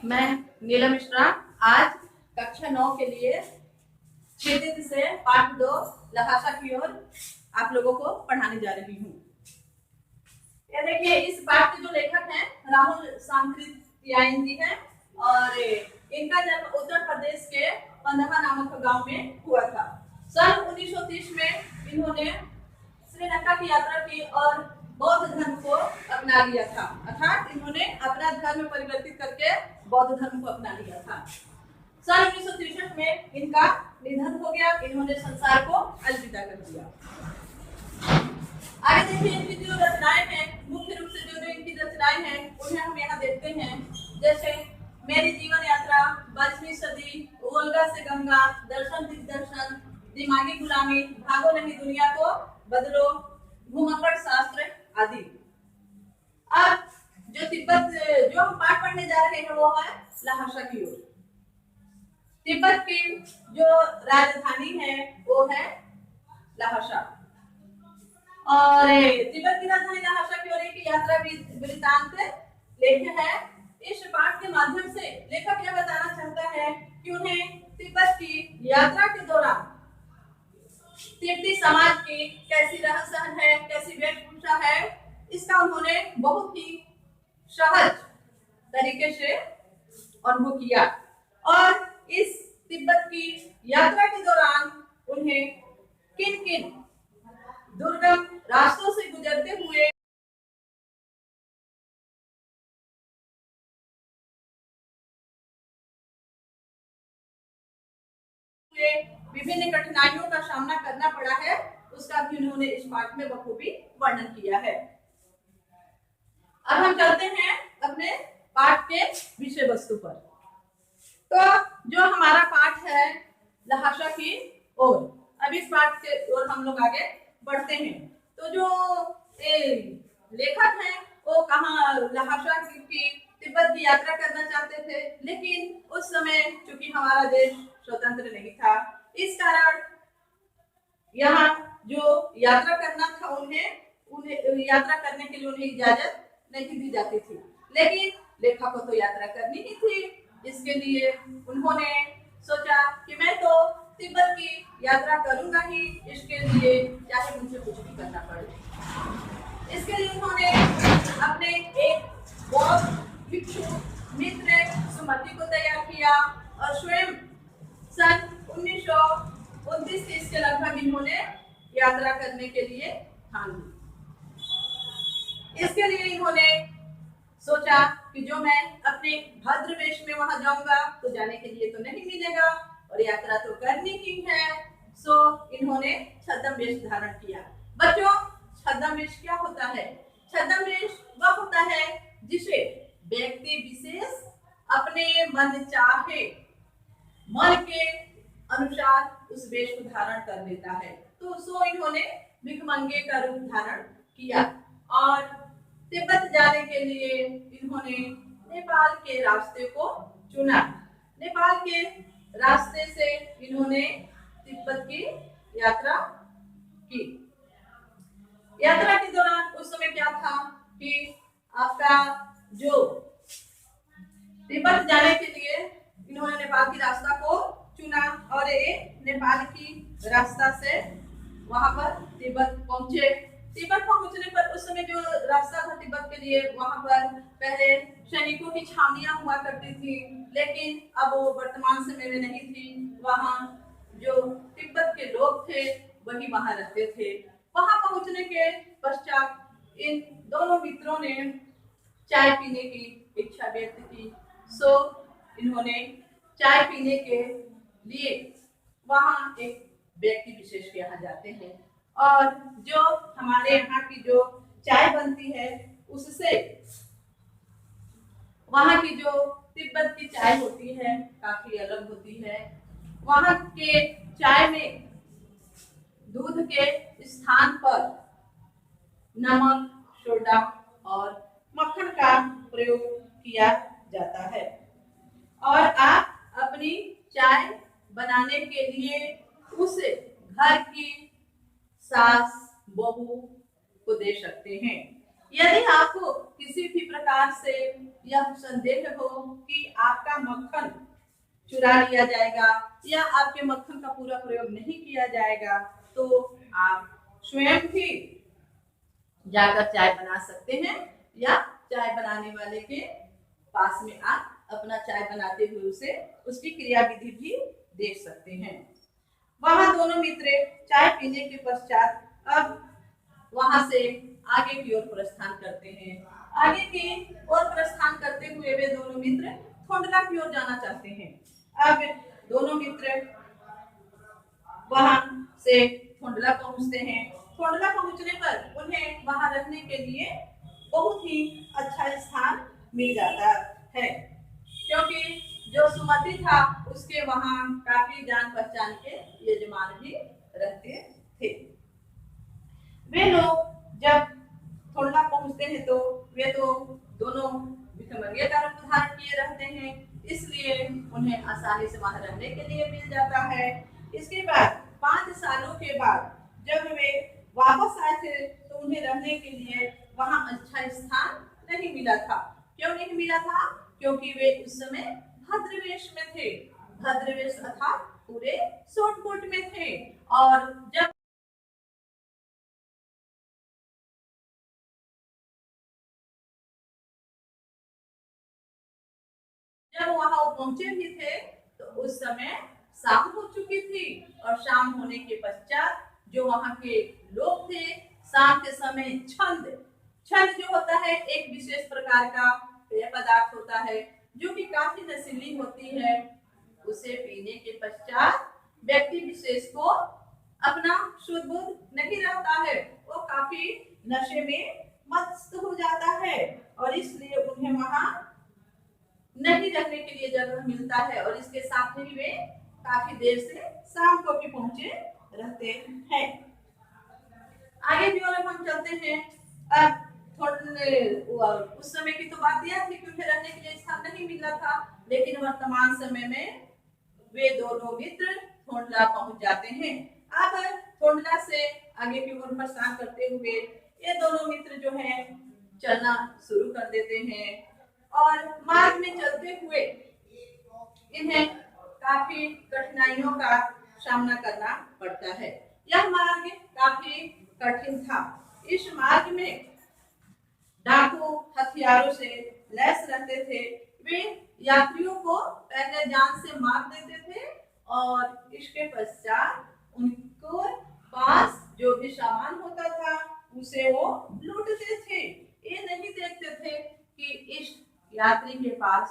मैं नीलम मिश्रा आज कक्षा 9 के लिए क्षेत्र से पाठ 2 लहासा की ओर आप लोगों को पढ़ाने जा रही हूँ। ये देखिए, इस पाठ के जो लेखक हैं राहुल सांकृत्यायन जी हैं और इनका जन्म उत्तर प्रदेश के पंदहा नामक गांव में हुआ था। सन 1930 में इन्होंने श्रीलंका की यात्रा की और बौद्ध धर्म को अपना लिया था, अर्थात इन्होंने अपना धर्म परिवर्तित करके बौद्ध धर्म को अपना लिया था। सन 1963 में इनका निधन हो गया, इन्होंने संसार को अलविदा कर दिया। आगे देखिए, इनकी जो रचनाएं हैं, मुख्य रूप से जो इनकी रचनाएं हैं उन्हें हम यहाँ देखते हैं, जैसे मेरी जीवन यात्रा, 22वीं सदी, ओल्गा से गंगा, दर्शन दिग्दर्शन, दिमागी गुलामी, भागो नहीं दुनिया को बदलो, घुमक्कड़ शास्त्र आदि। अब जो हम पाठ पढ़ने जा रहे हैं वो है लहासा की ओर। तिब्बत की जो राजधानी है वो है लहासा और तिब्बत की राजधानी लहासा की ओर एक यात्रा वृत्तांत लेख है। इस पाठ के माध्यम से लेखक यह बताना चाहता है कि उन्हें तिब्बत की यात्रा के दौरान तिब्बती समाज की कैसी रहन सहन है, कैसी वेशभूषा है, इसका उन्होंने बहुत ही सहज तरीके से अनुभव किया और इस तिब्बत की यात्रा के दौरान उन्हें किन किन दुर्गम रास्तों से गुजरते हुए विभिन्न कठिनाइयों का सामना करना पड़ा है, उसका भी उन्होंने इस पाठ में बखूबी वर्णन किया है। अब हम चलते हैं अपने पाठ के विषय वस्तु पर। तो जो हमारा पाठ है लहासा की ओर, अब इस पाठ के ओर हम लोग आगे बढ़ते हैं। तो जो लेखक हैं वो कहाँ लहासा की तिब्बत की यात्रा करना चाहते थे, लेकिन उस समय चूंकि हमारा देश स्वतंत्र नहीं था, इस कारण यहाँ जो यात्रा करना था उन्हें यात्रा करने के लिए उन्हें इजाजत नहीं दी जाती थी, लेकिन लेखक को तो यात्रा करनी ही थी। इसके लिए उन्होंने सोचा कि मैं तो तिब्बत की यात्रा करूंगा ही, इसके लिए चाहे मुझे कुछ भी करना पड़े। इसके लिए उन्होंने अपने एक बौद्ध भिक्षु मित्र सुमति को तैयार किया और स्वयं सन 1929 के लगभग इन्होंने यात्रा करने के लिए ठान ली। इसके लिए इन्होंने सोचा कि जो मैं अपने भद्र वेश में वहां जाऊंगा तो जाने के लिए तो नहीं मिलेगा और यात्रा तो करनी ही है, सो इन्होंने छद्म वेश धारण किया। बच्चों, छद्म वेश क्या होता है? छद्म वेश वह होता है जिसे व्यक्ति विशेष अपने मन चाहे मन के अनुसार उस वेश को धारण कर लेता है। तो सो इन्होंने भिखमंगे का रूप धारण किया और तिब्बत जाने के लिए इन्होंने नेपाल के रास्ते को चुना। नेपाल के रास्ते से इन्होंने तिब्बत की यात्रा की। यात्रा के दौरान उस समय क्या था कि आपका जो तिब्बत जाने के लिए इन्होंने नेपाल की रास्ता को चुना और ये नेपाल की रास्ता से वहां पर तिब्बत पहुंचे। तिब्बत पहुंचने पर उस समय जो रास्ता था तिब्बत के लिए, वहां पर पहले सैनिकों की छावनियां हुआ करती थी, लेकिन अब वो वर्तमान समय में नहीं थी। वहां जो तिब्बत के लोग थे वही वहां रहते थे। वहां पहुंचने के पश्चात इन दोनों मित्रों ने चाय पीने की इच्छा व्यक्त की, सो इन्होंने चाय पीने के लिए वहां एक व्यक्ति विशेष के यहाँ जाते हैं और जो हमारे यहाँ की जो चाय बनती है उससे वहां की जो तिब्बत की चाय होती है काफी अलग होती है। वहां के चाय में दूध के स्थान पर नमक, सोडा और मक्खन का प्रयोग किया जाता है और आप अपनी चाय बनाने के लिए उस घर की सास बहू को दे सकते हैं। यदि आपको किसी भी प्रकार से यह संदेह हो कि आपका मक्खन चुरा लिया जाएगा या आपके मक्खन का पूरा प्रयोग नहीं किया जाएगा, तो आप स्वयं भी जाकर चाय बना सकते हैं या चाय बनाने वाले के पास में आप अपना चाय बनाते हुए उसे उसकी क्रियाविधि भी देख सकते हैं। वहां दोनों मित्र चाय पीने के पश्चात अब वहां से आगे की ओर प्रस्थान करते हैं। आगे की ओर प्रस्थान करते हुए वे दोनों मित्र थोंडला की ओर जाना चाहते हैं। अब दोनों मित्र वहां से थोंडला पहुंचते हैं। थोंडला पहुंचने पर उन्हें वहां रहने के लिए बहुत ही अच्छा स्थान मिल जाता है, क्योंकि जो सुमति था उसके वहां काफी जान पहचान के यजमान भी रहते थे। वे लोग जब थोंडला पहुंचते हैं तो वे तो दोनों भिखमंगे का रूप धारण किए रहते हैं, इसलिए उन्हें आसानी से वहां रहने के लिए मिल जाता है। इसके बाद 5 सालों के बाद जब वे वापस आए थे तो उन्हें रहने के लिए वहां अच्छा स्थान नहीं मिला था। क्यों नहीं मिला था? क्योंकि वे उस समय भद्रवेश में थे। भद्रवेश अर्थात पूरे सोटकोट में थे। और जब वहां वो पहुंचे भी थे तो उस समय शाम हो चुकी थी, और शाम होने के पश्चात जो वहां के लोग थे, शाम के समय छंद छंद जो होता है एक विशेष प्रकार का पेय पदार्थ होता है जो कि काफी नशीली होती है। उसे पीने के पश्चात व्यक्ति विशेष को अपना शुद्ध बुद्ध नहीं रहता है, वो काफी नशे में मस्त हो जाता है, और इसलिए उन्हें वहां नहीं रहने के लिए जगह मिलता है। और इसके साथ ही वे काफी देर से शाम को भी पहुंचे रहते हैं। आगे की ओर हम चलते हैं। अब उस समय की तो बात यह थी कि उन्हें रहने के लिए स्थान नहीं मिला था, लेकिन वर्तमान समय में वे दोनों मित्र थोंडला पहुंच जाते हैं। अब थोंडला से आगे की ओर प्रस्थान करते हुए ये दोनों मित्र जो है चलना शुरू कर देते हैं, और मार्ग में चलते हुए इन्हें काफी कठिनाइयों का सामना करना पड़ता है। यह मार्ग काफी कठिन था। इस मार्ग में डाकू हथियारों से लैस रहते थे। वे यात्रियों को पहले जान से मार देते थे, और इसके पश्चात उनको पास जो भी सामान होता था उसे वो लूटते थे। ये नहीं देखते थे कि इस यात्री के पास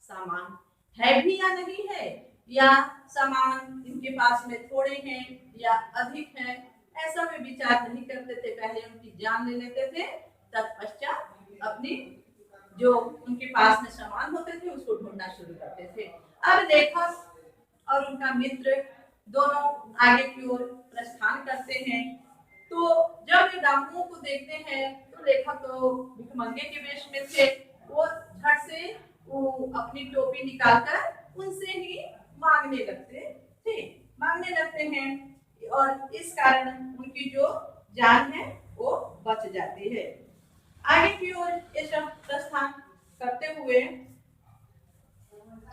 सामान है भी या नहीं है, या सामान इनके पास में थोड़े हैं या अधिक हैं, ऐसा वे विचार नहीं करते थे। पहले उनकी जान ले लेते थे, तत्पश्चात अपनी जो उनके पास में सामान होते थे उसको ढूंढना शुरू करते थे। अब लेखक और उनका मित्र दोनों आगे की ओर प्रस्थान करते हैं। तो जब वे डाकुओं को देखते हैं तो लेखक तो भिखमंगे के वेश में थे, वो झट से वो अपनी टोपी निकालकर उनसे ही मांगने लगते हैं, और इस कारण उनकी जो जान है वो बच जाती है। आगे की ओर ये सब प्रस्थान करते हुए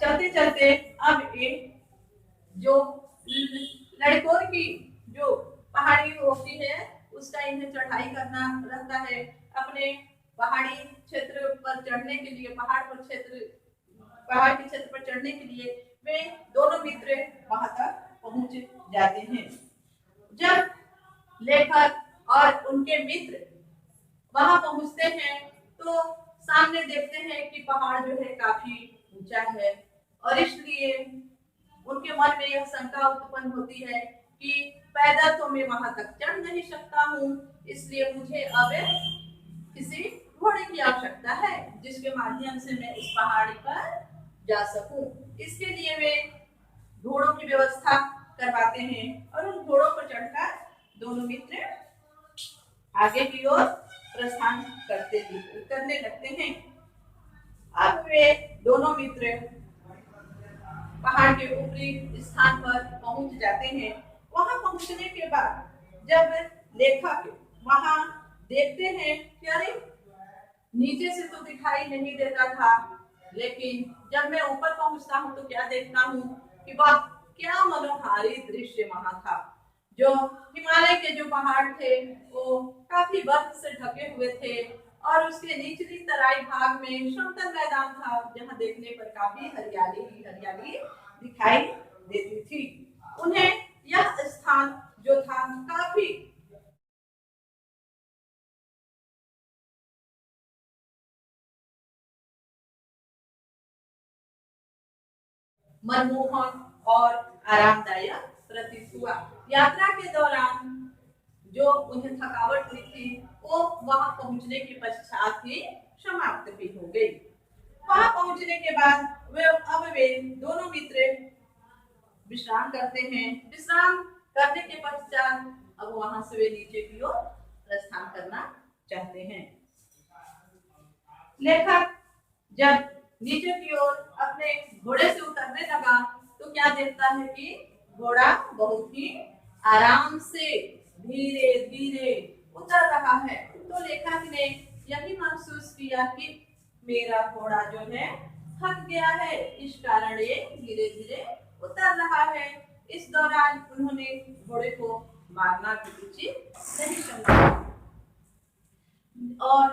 चलते चलते अब एक जो लड़कों की जो पहाड़ी होती है उसका इन्हें चढ़ाई करना रहता है। अपने पहाड़ी क्षेत्र पर चढ़ने के लिए पहाड़ के क्षेत्र पर चढ़ने के लिए वे दोनों मित्र वहां तक पहुंच जाते हैं। जब लेखक और उनके मित्र वहां पहुंचते हैं तो सामने देखते हैं कि पहाड़ जो है काफी ऊंचा है, और इसलिए उनके मन में यह शंका उत्पन्न होती है कि पैदल तो मैं वहां तक चढ़ नहीं सकता हूँ, इसलिए मुझे अब किसी घोड़े की आवश्यकता है जिसके माध्यम से मैं इस पहाड़ी पर जा सकूं। इसके लिए वे घोड़ों की व्यवस्था करवाते हैं, और उन घोड़ों पर चढ़कर दोनों मित्र आगे की ओर प्रस्थान करने लगते हैं। अब वे दोनों मित्र पहाड़ के ऊपरी स्थान पर पहुंच जाते हैं। वहां पहुंचने के बाद जब लेखक वहां देखते हैं कि अरे नीचे से तो दिखाई नहीं देता था, लेकिन जब मैं ऊपर पहुंचता हूँ तो क्या देखता हूँ कि वाह, क्या मनोहारी दृश्य वहां था। जो हिमालय के जो पहाड़ थे वो काफी बर्फ से ढके हुए थे, और उसके निचली तराई भाग में समतल मैदान था, जहाँ देखने पर काफी हरियाली ही हरियाली दिखाई देती थी। उन्हें यह स्थान जो था काफी मनमोहक और आरामदायक प्रतीत हुआ। यात्रा के दौरान जो उन्हें थकावट हुई थी वो वहां पहुंचने के पश्चात ही समाप्त भी हो गई। वहां पहुंचने के बाद वे दोनों मित्र विश्राम करते हैं। विश्राम करने के पश्चात अब वहां से वे नीचे की ओर प्रस्थान करना चाहते हैं। लेखक जब नीचे की ओर अपने घोड़े से उतरने लगा तो क्या देखता है कि घोड़ा बहुत ही आराम से धीरे धीरे उतर रहा है। तो लेखक ने यही महसूस किया कि मेरा घोड़ा जो है थक गया है, इस कारण ये धीरे धीरे उतर रहा है। इस दौरान उन्होंने घोड़े को मारना भी उचित नहीं समझा, और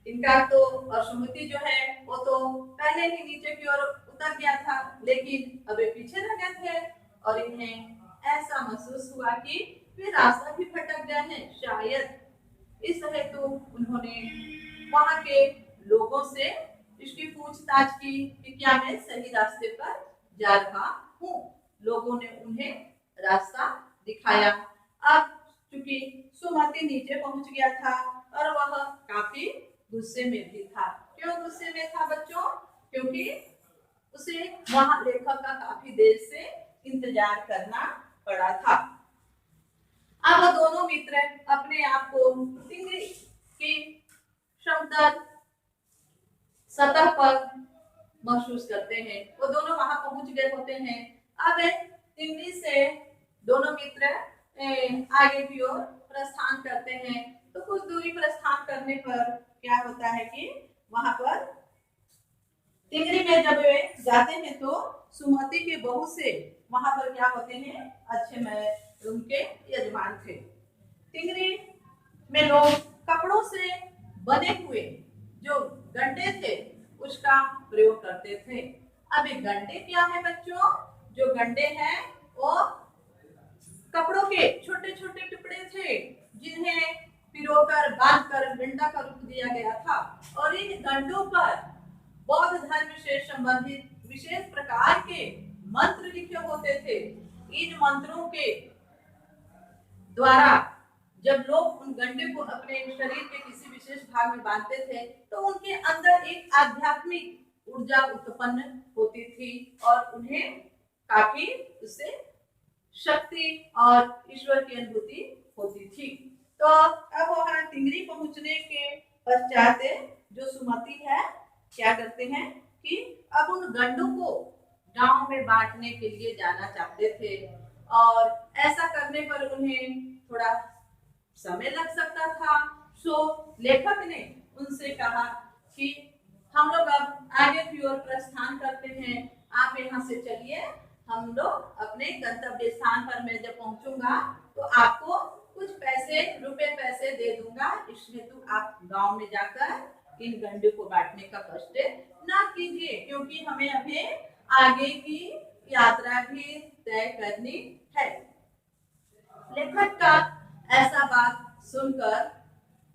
इनका तो असुमति जो है वो तो पहले ही नीचे की ओर उतर गया था, लेकिन अब वे पीछे रह गए थे और इन्हें ऐसा महसूस हुआ कि वे रास्ता भी भटक गए हैं शायद। इस हेतु उन्होंने वहां के लोगों से इसकी पूछताछ की कि क्या मैं सही रास्ते पर जा रहा हूँ। लोगों ने उन्हें रास्ता दिखाया। अब चूंकि सुमति नीचे पहुंच गया था और वह काफी गुस्से में भी था। क्यों गुस्से में था बच्चों? क्योंकि उसे वहां लेखक का काफी देर से इंतजार करना पड़ा था। अब दोनों मित्र अपने आप को टिंगरी की समतल सतह पर महसूस करते हैं। वो दोनों वहां पहुंच गए होते हैं। अब टिंगरी से दोनों मित्र आगे की ओर प्रस्थान करते हैं। तो कुछ दूरी प्रस्थान करने पर क्या होता है कि वहां पर टिंगरी में जब वे जाते हैं तो सुमति के बहू से वहां पर क्या होते हैं, अच्छे में उनके यजमान थे। टिंगरी में लोग कपड़ों से बने हुए जो गंडे थे उसका प्रयोग करते थे। अब ये गंडे क्या है बच्चों? जो गंडे हैं वो कपड़ों के छोटे छोटे टुकड़े थे जिन्हें पिरोकर बांधकर गंडा का रूप दिया गया था, और इन गंडों पर बौद्ध धर्म से संबंधित विशेष प्रकार के मंत्र लिखे होते थे। इन मंत्रों के द्वारा जब लोग उन गंडे को अपने शरीर के किसी विशेष भाग में बांधते थे तो उनके अंदर एक आध्यात्मिक ऊर्जा उत्पन्न होती थी और उन्हें काफी उससे शक्ति और ईश्वर की अनुभूति होती थी। तो अब वहां टिंगरी पहुंचने के पश्चात जो सुमति है क्या करते हैं कि अब उन गंडों को गांव में बांटने के लिए जाना चाहते थे, और ऐसा करने पर उन्हें थोड़ा समय लग सकता था। सो लेखक ने उनसे कहा कि हम लोग अब आगे की ओर प्रस्थान करते हैं, आप यहाँ से चलिए, हम लोग अपने गंतव्य स्थान पर मैं जब पहुंचूंगा तो आपको कुछ रुपए पैसे दे दूंगा, इसलिए तो आप गांव में जाकर इन गंडे को बांटने का कष्ट ना कीजिए, क्योंकि हमें अभी आगे की यात्रा भी तय करनी है। लेखक का ऐसा बात सुनकर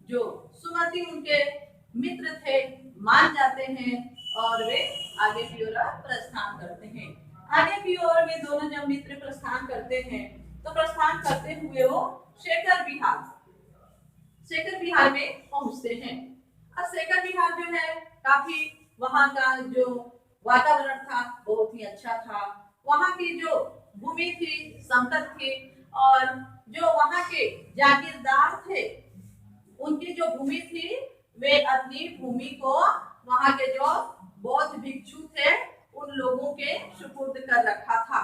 जो सुमति उनके मित्र थे मान जाते हैं और वे आगे की ओर प्रस्थान करते हैं। आगे की ओर वे दोनों जब मित्र प्रस्थान करते हैं तो प्रस्थान करते हुए वो शेखर विहार में पहुंचते हैं। अब शेखर विहार जो है काफी वहां का जो वातावरण था बहुत ही अच्छा था। वहां की जो भूमि थी समतल थी, और जो वहां के जागीरदार थे उनकी जो भूमि थी वे अपनी भूमि को वहां के जो बौद्ध भिक्षु थे उन लोगों के सुपुर्द कर रखा था,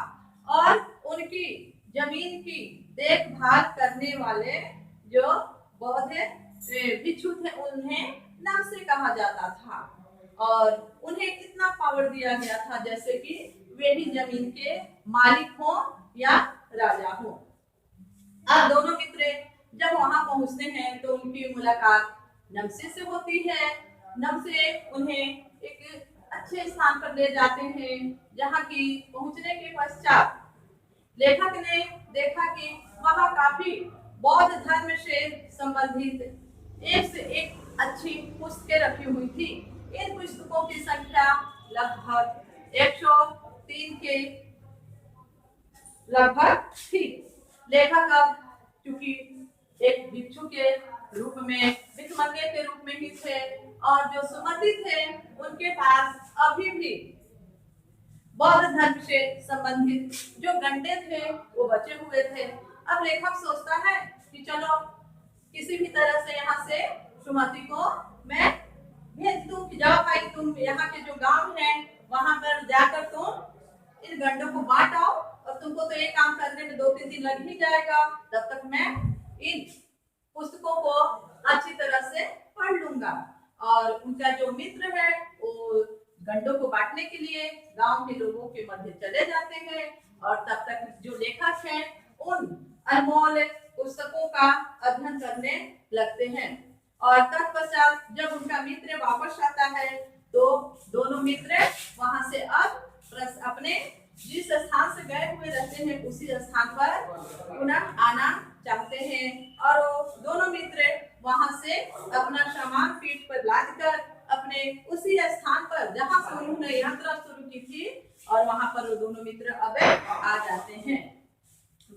और उनकी जमीन की देखभाल करने वाले जो बौद्ध भिक्षु थे उन्हें नमसे कहा जाता था और उन्हें कितना पावर दिया गया था जैसे कि वे ही जमीन के मालिक हो या राजा हो। अब दोनों मित्र जब वहां पहुंचते हैं तो उनकी मुलाकात नमसे से होती है। नमसे उन्हें एक अच्छे स्थान पर ले जाते हैं जहां की पहुंचने के पश्चात लेखक ने देखा कि वहां काफी बौद्ध धर्म से संबंधित एक से एक अच्छी पुस्तकें रखी हुई थी। इन पुस्तकों की संख्या लगभग 103 के लगभग थी। लेखक अब चूंकि एक भिक्षु के रूप में भिक्षमंगे के रूप में ही थे और जो सुमति थे उनके पास अभी भी बौद्ध धर्म से संबंधित जो गंडे थे वो बचे हुए थे। अब लेखक सोचता है कि चलो किसी भी तरह से यहाँ से सुमति को मैं भेज दूं कि जाओ भाई तुम यहाँ के जो गांव है वहां पर जाकर तुम इन गंडों को बांट आओ और तुमको तो ये काम करने में 2-3 दिन लग ही जाएगा, तब तक मैं इन पुस्तकों को अच्छी तरह से पढ़ लूंगा। और उनका जो मित्र है वो गंडों को बांटने के लिए गांव के लोगों के मध्य चले जाते हैं और तब तक जो लेखक हैं उन अनमोल पुस्तकों का अध्ययन करने लगते हैं। और तत्पश्चात जब उनका मित्र वापस आता है तो दोनों मित्र वहां से अब अपने जिस स्थान से गए हुए रहते हैं उसी स्थान पर पुनः आना चाहते हैं और वो दोनों मित्र वहां से अपना सामान पीठ पर लादकर अपने उसी स्थान पर जहां से उन्होंने यात्रा शुरू की थी और वहां पर वो दोनों मित्र अब आ जाते हैं।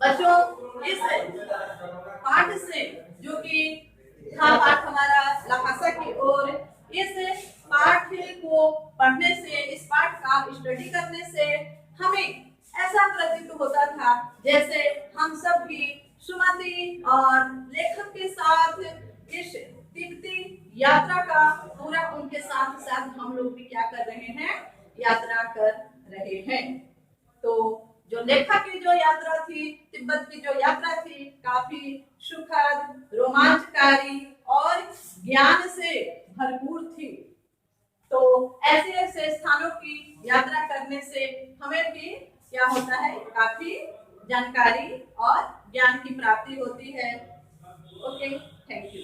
बच्चों इस पाठ से जो कि था पाठ हमारा लहासा की ओर, इस पाठ को पढ़ने से इस पाठ का स्टडी करने से हमें ऐसा प्रतीत होता था जैसे हम सब भी सुमति और लेखक के साथ इस तिब्बती यात्रा का पूरा उनके साथ साथ हम लोग भी क्या कर रहे हैं, यात्रा कर रहे हैं। तो जो लेखक की जो यात्रा थी, तिब्बत की जो यात्रा थी, काफी सुखद, रोमांचकारी और ज्ञान से भरपूर थी। तो ऐसे ऐसे स्थानों की यात्रा करने से हमें भी क्या होता है, काफी जानकारी और ज्ञान की प्राप्ति होती है। Okay, thank you.